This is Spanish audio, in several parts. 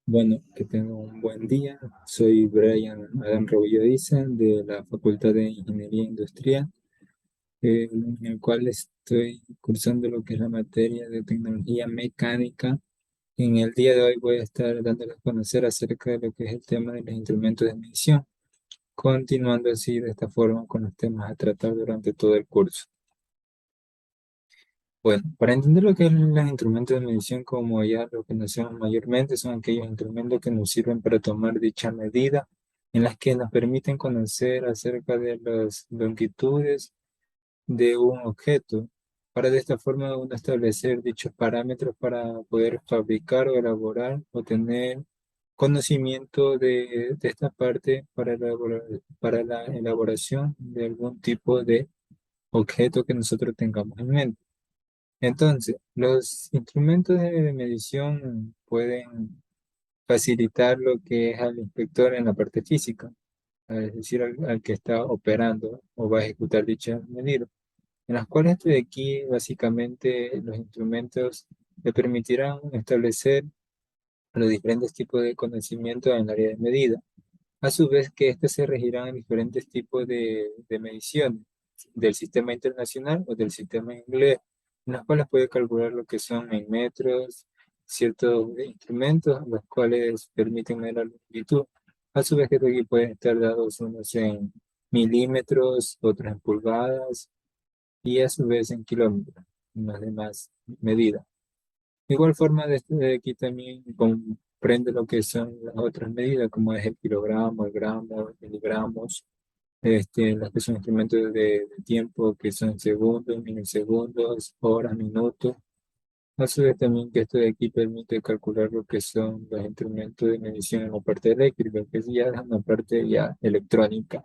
Bueno, que tenga un buen día. Soy Brian Adán Rebollo Isa de la Facultad de Ingeniería Industrial, en el cual estoy cursando lo que es la materia de tecnología mecánica. En el día de hoy voy a estar dándoles a conocer acerca de lo que es el tema de los instrumentos de medición, continuando así de esta forma con los temas a tratar durante todo el curso. Bueno, para entender lo que es los instrumentos de medición, como ya lo conocemos mayormente, son aquellos instrumentos que nos sirven para tomar dicha medida, en las que nos permiten conocer acerca de las longitudes de un objeto, para de esta forma uno establecer dichos parámetros para poder fabricar o elaborar o tener conocimiento de esta parte para la elaboración de algún tipo de objeto que nosotros tengamos en mente. Entonces, los instrumentos de medición pueden facilitar lo que es al inspector en la parte física, es decir, al que está operando o va a ejecutar dicha medida, en las cuales de aquí básicamente los instrumentos le permitirán establecer los diferentes tipos de conocimiento en el área de medida. A su vez que estos se regirán en diferentes tipos de mediciones del sistema internacional o del sistema inglés, en las cuales puede calcular lo que son en metros, ciertos instrumentos, los cuales permiten medir la longitud. A su vez que aquí pueden estar dados unos en milímetros, otros en pulgadas y a su vez en kilómetros, en las demás medidas. De igual forma, de aquí también comprende lo que son las otras medidas, como es el kilogramo, el gramo, miligramos, los que son instrumentos de tiempo, que son segundos, milisegundos, horas, minutos. A su vez también que esto de aquí permite calcular lo que son los instrumentos de medición en la parte eléctrica, que ya es una parte ya electrónica,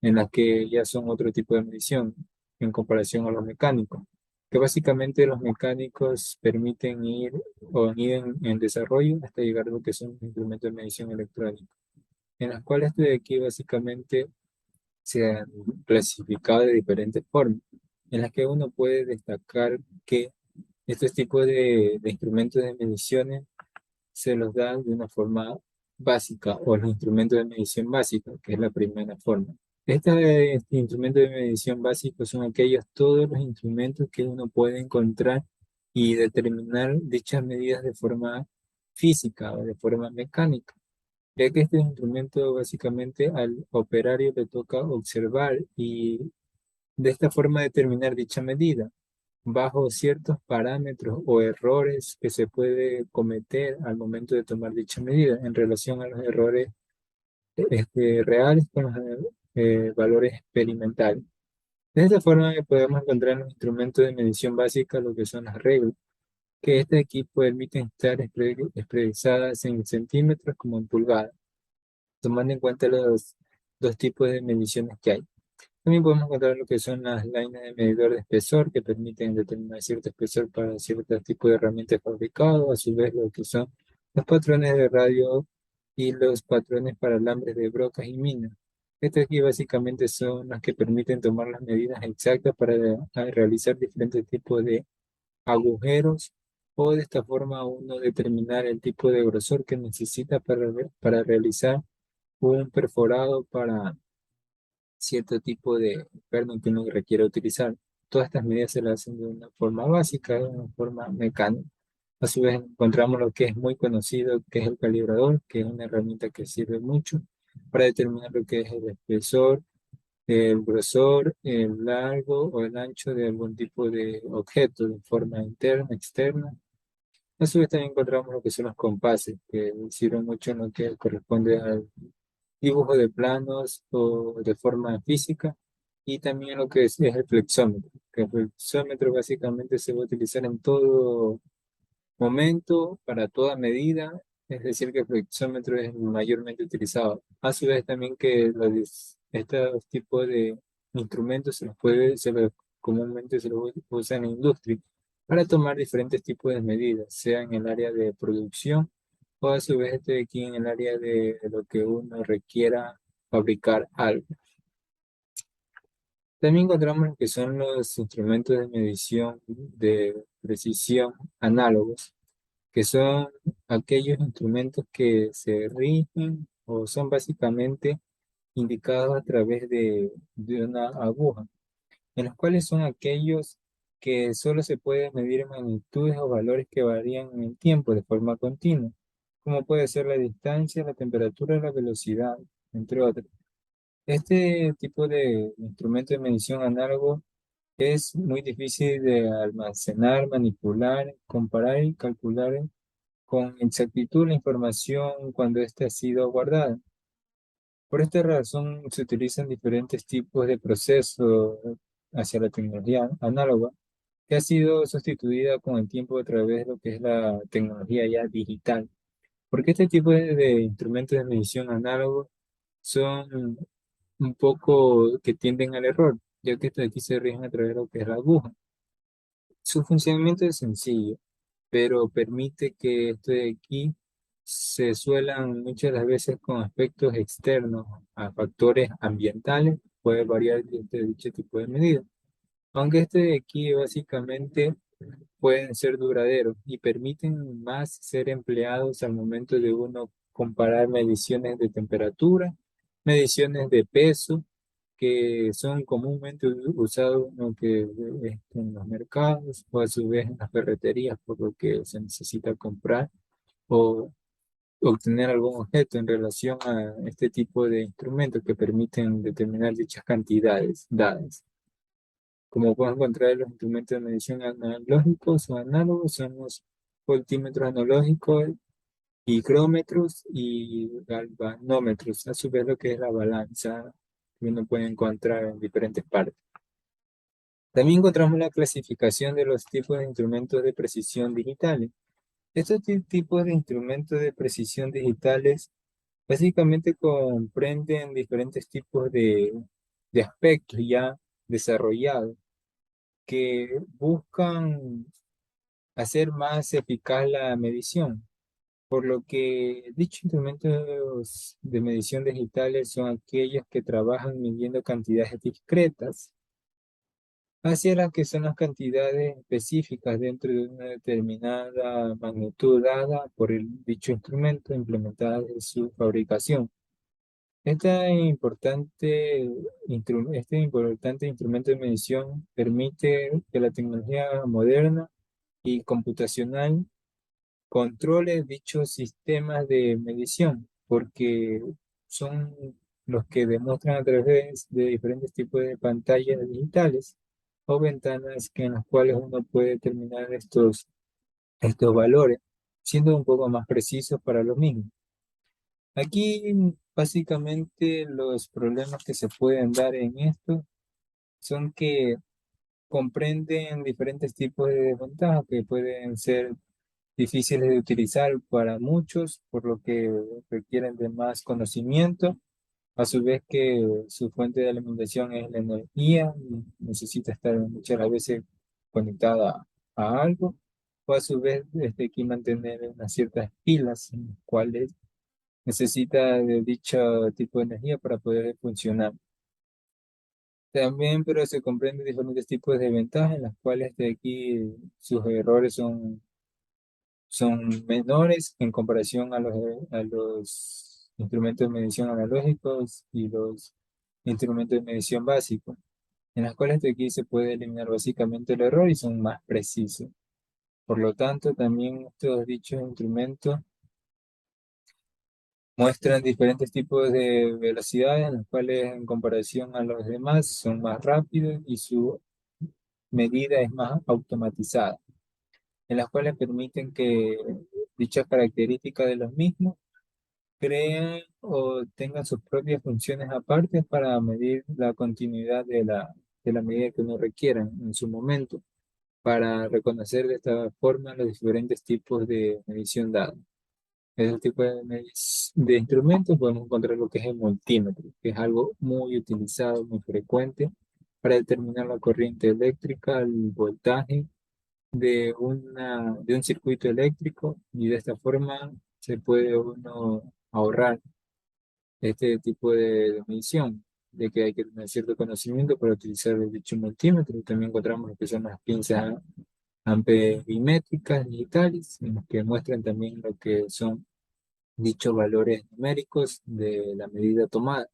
en la que ya son otro tipo de medición en comparación a los mecánicos, que básicamente los mecánicos permiten ir o ir en desarrollo hasta llegar a lo que son los instrumentos de medición electrónica, en las cuales de aquí básicamente se han clasificado de diferentes formas, en las que uno puede destacar que estos tipos de instrumentos de mediciones se los dan de una forma básica o los instrumentos de medición básica, que es la primera forma. Estos instrumentos de medición básicos son aquellos, todos los instrumentos que uno puede encontrar y determinar dichas medidas de forma física o de forma mecánica, ya que este instrumento básicamente al operario le toca observar y de esta forma determinar dicha medida bajo ciertos parámetros o errores que se puede cometer al momento de tomar dicha medida en relación a los errores reales con los valores experimentales. De esta forma podemos encontrar en los instrumentos de medición básica lo que son las reglas, que este aquí permiten estar expresadas en centímetros como en pulgadas, tomando en cuenta los dos tipos de mediciones que hay. También podemos encontrar lo que son las líneas de medidor de espesor que permiten determinar cierto espesor para ciertos tipos de herramientas fabricados, a su vez lo que son los patrones de radio y los patrones para alambres de brocas y minas. Estas aquí básicamente son las que permiten tomar las medidas exactas para realizar diferentes tipos de agujeros o de esta forma uno determinar el tipo de grosor que necesita para realizar un perforado para cierto tipo de perno que uno requiere utilizar. Todas estas medidas se las hacen de una forma básica, de una forma mecánica. A su vez encontramos lo que es muy conocido, que es el calibrador, que es una herramienta que sirve mucho para determinar lo que es el espesor, el grosor, el largo o el ancho de algún tipo de objeto de forma interna, externa. A su vez también encontramos lo que son los compases, que sirven mucho en lo que corresponde al dibujo de planos o de forma física, y también lo que es el flexómetro, que el flexómetro básicamente se va a utilizar en todo momento, para toda medida, es decir, que el flexómetro es mayormente utilizado. A su vez también que estos tipos de instrumentos comúnmente se los usan en industria para tomar diferentes tipos de medidas, sea en el área de producción o a su vez aquí en el área de lo que uno requiera fabricar algo. También encontramos lo que son los instrumentos de medición de precisión análogos, que son aquellos instrumentos que se rigen o son básicamente indicados a través de una aguja, en los cuales son aquellos que solo se pueden medir en magnitudes o valores que varían en el tiempo de forma continua, como puede ser la distancia, la temperatura, la velocidad, entre otros. Este tipo de instrumento de medición análogo es muy difícil de almacenar, manipular, comparar y calcular con exactitud la información cuando ésta ha sido guardada. Por esta razón se utilizan diferentes tipos de procesos hacia la tecnología análoga, que ha sido sustituida con el tiempo a través de lo que es la tecnología ya digital. Porque este tipo de instrumentos de medición análogos son un poco que tienden al error, ya que estos aquí se rigen a través de lo que es la aguja. Su funcionamiento es sencillo, pero permite que esto de aquí se suelan muchas de las veces con aspectos externos a factores ambientales, puede variar de dicho tipo de medida. Aunque este de aquí básicamente pueden ser duraderos y permiten más ser empleados al momento de uno comparar mediciones de temperatura, mediciones de peso, que son comúnmente usados ¿no? En los mercados o a su vez en las ferreterías, por lo que se necesita comprar o obtener algún objeto en relación a este tipo de instrumentos que permiten determinar dichas cantidades dadas. Como pueden encontrar los instrumentos de medición analógicos o análogos, son los voltímetros analógicos, higrómetros y galvanómetros, a su vez lo que es la balanza que uno puede encontrar en diferentes partes. También encontramos la clasificación de los tipos de instrumentos de precisión digitales. Estos tipos de instrumentos de precisión digitales básicamente comprenden diferentes tipos de aspectos ya desarrollados que buscan hacer más eficaz la medición, por lo que dichos instrumentos de medición digitales son aquellos que trabajan midiendo cantidades discretas hacia las que son las cantidades específicas dentro de una determinada magnitud dada por el dicho instrumento implementada en su fabricación. Este importante instrumento de medición permite que la tecnología moderna y computacional controle dichos sistemas de medición, porque son los que demuestran a través de diferentes tipos de pantallas digitales o ventanas en las cuales uno puede determinar estos valores, siendo un poco más precisos para los mismos. Aquí básicamente los problemas que se pueden dar en esto son que comprenden diferentes tipos de desventajas que pueden ser difíciles de utilizar para muchos, por lo que requieren de más conocimiento, a su vez que su fuente de alimentación es la energía, y necesita estar muchas veces conectada a algo, o a su vez desde aquí mantener unas ciertas pilas en las cuales necesita de dicho tipo de energía para poder funcionar. También, pero se comprenden diferentes tipos de ventajas en las cuales de aquí sus errores son menores en comparación a los instrumentos de medición analógicos y los instrumentos de medición básicos, en las cuales de aquí se puede eliminar básicamente el error y son más precisos. Por lo tanto, también estos dichos instrumentos muestran diferentes tipos de velocidades en las cuales en comparación a los demás son más rápidos y su medida es más automatizada, en las cuales permiten que dichas características de los mismos creen o tengan sus propias funciones aparte para medir la continuidad de la medida que uno requiera en su momento, para reconocer de esta forma los diferentes tipos de medición dada. Ese tipo de instrumentos podemos encontrar lo que es el multímetro, que es algo muy utilizado, muy frecuente para determinar la corriente eléctrica, el voltaje de un circuito eléctrico y de esta forma se puede uno ahorrar este tipo de medición, de que hay que tener cierto conocimiento para utilizar el dicho multímetro. También encontramos lo que son las pinzas amperímetras digitales, en las que muestran también lo que son dichos valores numéricos de la medida tomada.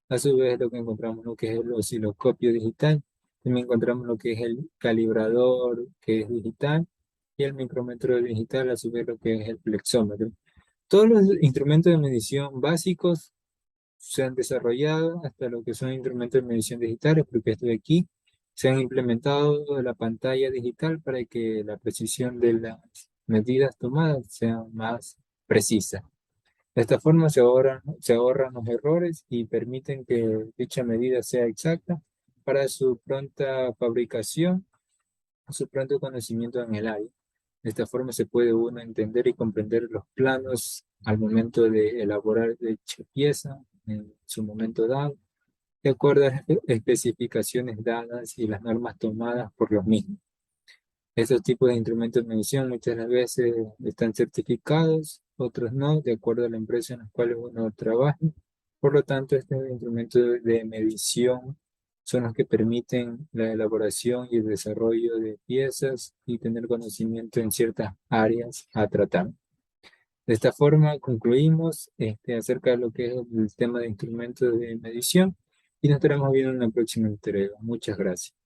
A su vez, lo que encontramos lo que es el osciloscopio digital. También encontramos lo que es el calibrador, que es digital, y el micrómetro digital, a su vez, lo que es el flexómetro. Todos los instrumentos de medición básicos se han desarrollado hasta lo que son instrumentos de medición digitales, porque esto de aquí se han implementado la pantalla digital para que la precisión de las medidas tomadas sea más precisa. De esta forma se ahorran los errores y permiten que dicha medida sea exacta para su pronta fabricación, su pronto conocimiento en el área. De esta forma se puede uno entender y comprender los planos al momento de elaborar dicha pieza en su momento dado, de acuerdo a las especificaciones dadas y las normas tomadas por los mismos. Estos tipos de instrumentos de medición muchas de las veces están certificados, otros no, de acuerdo a la empresa en la cual uno trabaja. Por lo tanto, estos instrumentos de medición son los que permiten la elaboración y el desarrollo de piezas y tener conocimiento en ciertas áreas a tratar. De esta forma concluimos acerca de lo que es el tema de instrumentos de medición y nos estaremos viendo en la próxima entrega. Muchas gracias.